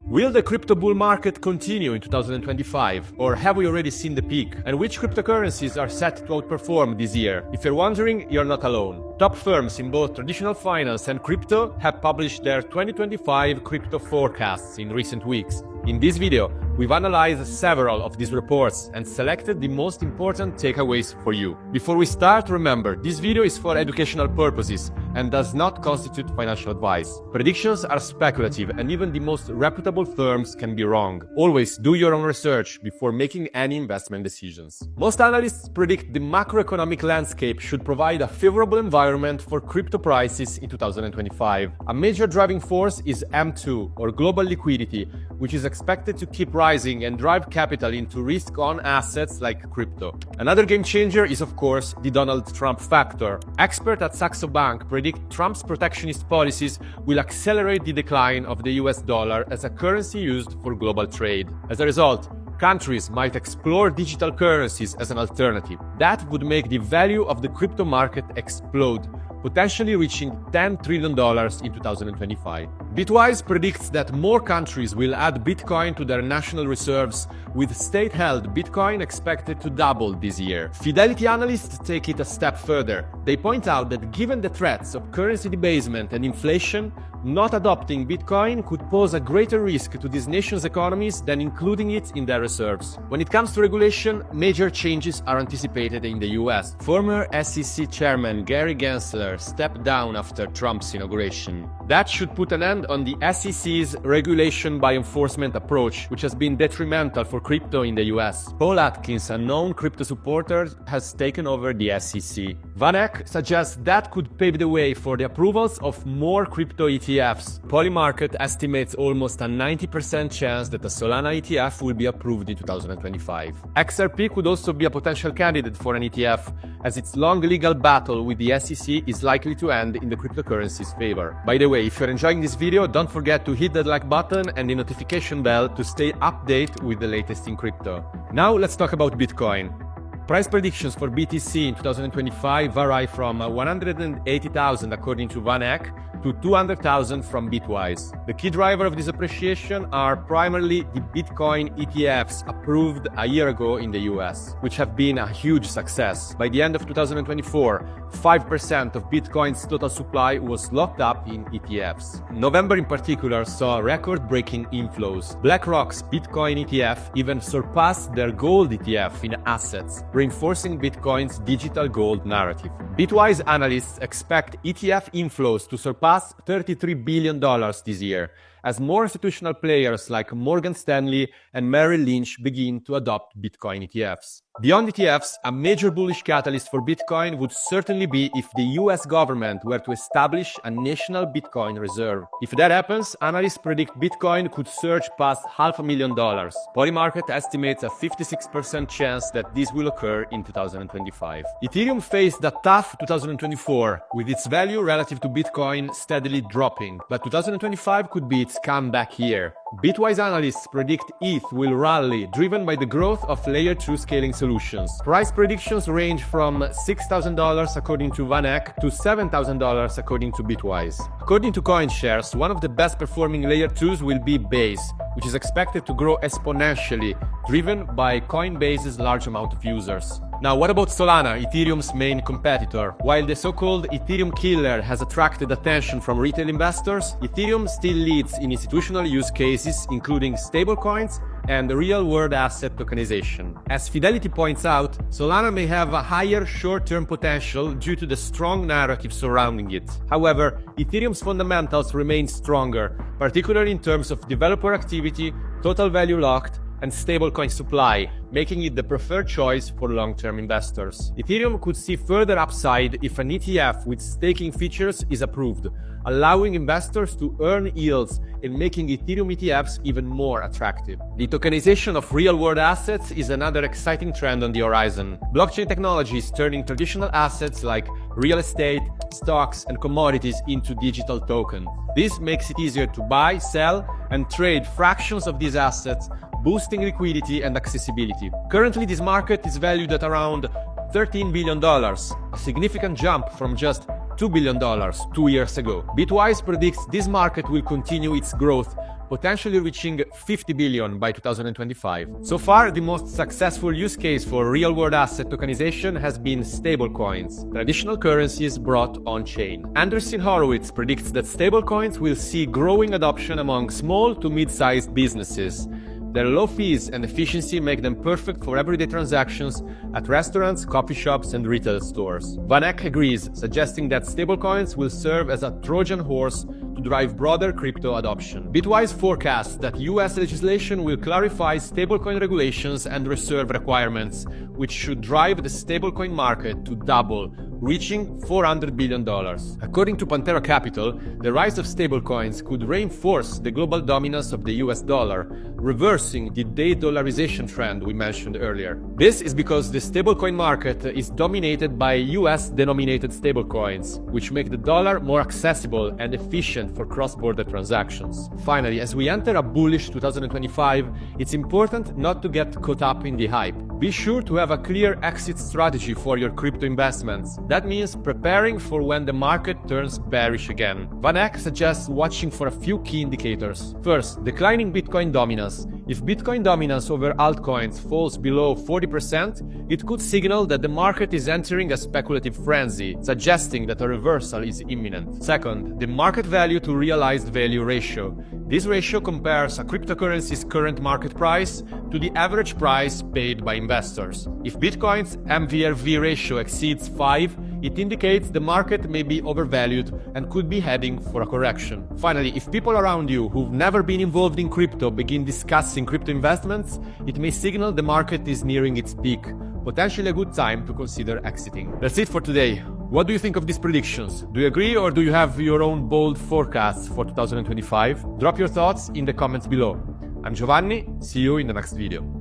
Will the crypto bull market continue in 2025, or have we already seen the peak? And which cryptocurrencies are set to outperform this year? If you're wondering, you're not alone. Top firms in both traditional finance and crypto have published their 2025 crypto forecasts in recent weeks. In this video, we've analyzed several of these reports and selected the most important takeaways for you. Before we start, remember, this video is for educational purposes and does not constitute financial advice. Predictions are speculative and even the most reputable firms can be wrong. Always do your own research before making any investment decisions. Most analysts predict the macroeconomic landscape should provide a favorable environment for crypto prices in 2025. A major driving force is M2, or global liquidity, which is expected to keep rising and drive capital into risk-on assets like crypto. Another game changer is, of course, the Donald Trump factor. Experts at Saxo Bank predict Trump's protectionist policies will accelerate the decline of the US dollar as a currency used for global trade. As a result, countries might explore digital currencies as an alternative. That would make the value of the crypto market explode, potentially reaching $10 trillion in 2025. Bitwise predicts that more countries will add Bitcoin to their national reserves, with state-held Bitcoin expected to double this year. Fidelity analysts take it a step further. They point out that given the threats of currency debasement and inflation, not adopting Bitcoin could pose a greater risk to these nations' economies than including it in their reserves. When it comes to regulation, major changes are anticipated in the US. Former SEC chairman Gary Gensler stepped down after Trump's inauguration. That should put an end on the SEC's regulation by enforcement approach, which has been detrimental for crypto in the US. Paul Atkins, a known crypto supporter, has taken over the SEC. Van Eck suggests that could pave the way for the approvals of more crypto ETFs. Polymarket estimates almost a 90% chance that a Solana ETF will be approved in 2025. XRP could also be a potential candidate for an ETF, as its long legal battle with the SEC is likely to end in the cryptocurrency's favor. By the way, if you're enjoying this video, don't forget to hit that like button and the notification bell to stay updated with the latest in crypto. Now let's talk about Bitcoin. Price predictions for BTC in 2025 vary from 180,000 according to Van Eck to 200,000 from Bitwise. The key driver of this appreciation are primarily the Bitcoin ETFs approved a year ago in the US, which have been a huge success. By the end of 2024, 5% of Bitcoin's total supply was locked up in ETFs. November in particular saw record-breaking inflows. BlackRock's Bitcoin ETF even surpassed their gold ETF in assets, reinforcing Bitcoin's digital gold narrative. Bitwise analysts expect ETF inflows to surpass $33 billion this year, as more institutional players like Morgan Stanley and Merrill Lynch begin to adopt Bitcoin ETFs. Beyond ETFs, a major bullish catalyst for Bitcoin would certainly be if the US government were to establish a national Bitcoin reserve. If that happens, analysts predict Bitcoin could surge past $500,000. Polymarket estimates a 56% chance that this will occur in 2025. Ethereum faced a tough 2024, with its value relative to Bitcoin steadily dropping, but 2025 could be its comeback year. Bitwise analysts predict ETH will rally, driven by the growth of Layer 2 scaling solutions. Price predictions range from $6,000 according to Van Eck to $7,000 according to Bitwise. According to CoinShares, one of the best performing Layer 2s will be Base, which is expected to grow exponentially, driven by Coinbase's large amount of users. Now, what about Solana, Ethereum's main competitor? While the so-called Ethereum killer has attracted attention from retail investors, Ethereum still leads in institutional use cases, including stablecoins and real-world asset tokenization. As Fidelity points out, Solana may have a higher short-term potential due to the strong narrative surrounding it. However, Ethereum's fundamentals remain stronger, particularly in terms of developer activity, total value locked, and stablecoin supply, making it the preferred choice for long-term investors. Ethereum could see further upside if an ETF with staking features is approved, allowing investors to earn yields and making Ethereum ETFs even more attractive. The tokenization of real-world assets is another exciting trend on the horizon. Blockchain technology is turning traditional assets like real estate, stocks, and commodities into digital tokens. This makes it easier to buy, sell, and trade fractions of these assets, boosting liquidity and accessibility. Currently, this market is valued at around $13 billion, a significant jump from just $2 billion 2 years ago. Bitwise predicts this market will continue its growth, potentially reaching 50 billion by 2025. So far, the most successful use case for real-world asset tokenization has been stablecoins, traditional currencies brought on-chain. Andreessen Horowitz predicts that stablecoins will see growing adoption among small to mid-sized businesses. Their low fees and efficiency make them perfect for everyday transactions at restaurants, coffee shops, and retail stores. Van Eck agrees, suggesting that stablecoins will serve as a Trojan horse to drive broader crypto adoption. Bitwise forecasts that US legislation will clarify stablecoin regulations and reserve requirements, which should drive the stablecoin market to double, reaching $400 billion. According to Pantera Capital, the rise of stablecoins could reinforce the global dominance of the US dollar, reversing the de-dollarization trend we mentioned earlier. This is because the stablecoin market is dominated by US-denominated stablecoins, which make the dollar more accessible and efficient for cross-border transactions. Finally, as we enter a bullish 2025, it's important not to get caught up in the hype. Be sure to have a clear exit strategy for your crypto investments. That means preparing for when the market turns bearish again. Van Eck suggests watching for a few key indicators. First, declining Bitcoin dominance. If Bitcoin dominance over altcoins falls below 40%, it could signal that the market is entering a speculative frenzy, suggesting that a reversal is imminent. Second, the market value to realized value ratio. This ratio compares a cryptocurrency's current market price to the average price paid by investors. If Bitcoin's MVRV ratio exceeds 5, it indicates the market may be overvalued and could be heading for a correction. Finally, if people around you who've never been involved in crypto begin discussing crypto investments, it may signal the market is nearing its peak, potentially a good time to consider exiting. That's it for today. What do you think of these predictions? Do you agree, or do you have your own bold forecasts for 2025? Drop your thoughts in the comments below. I'm Giovanni, see you in the next video.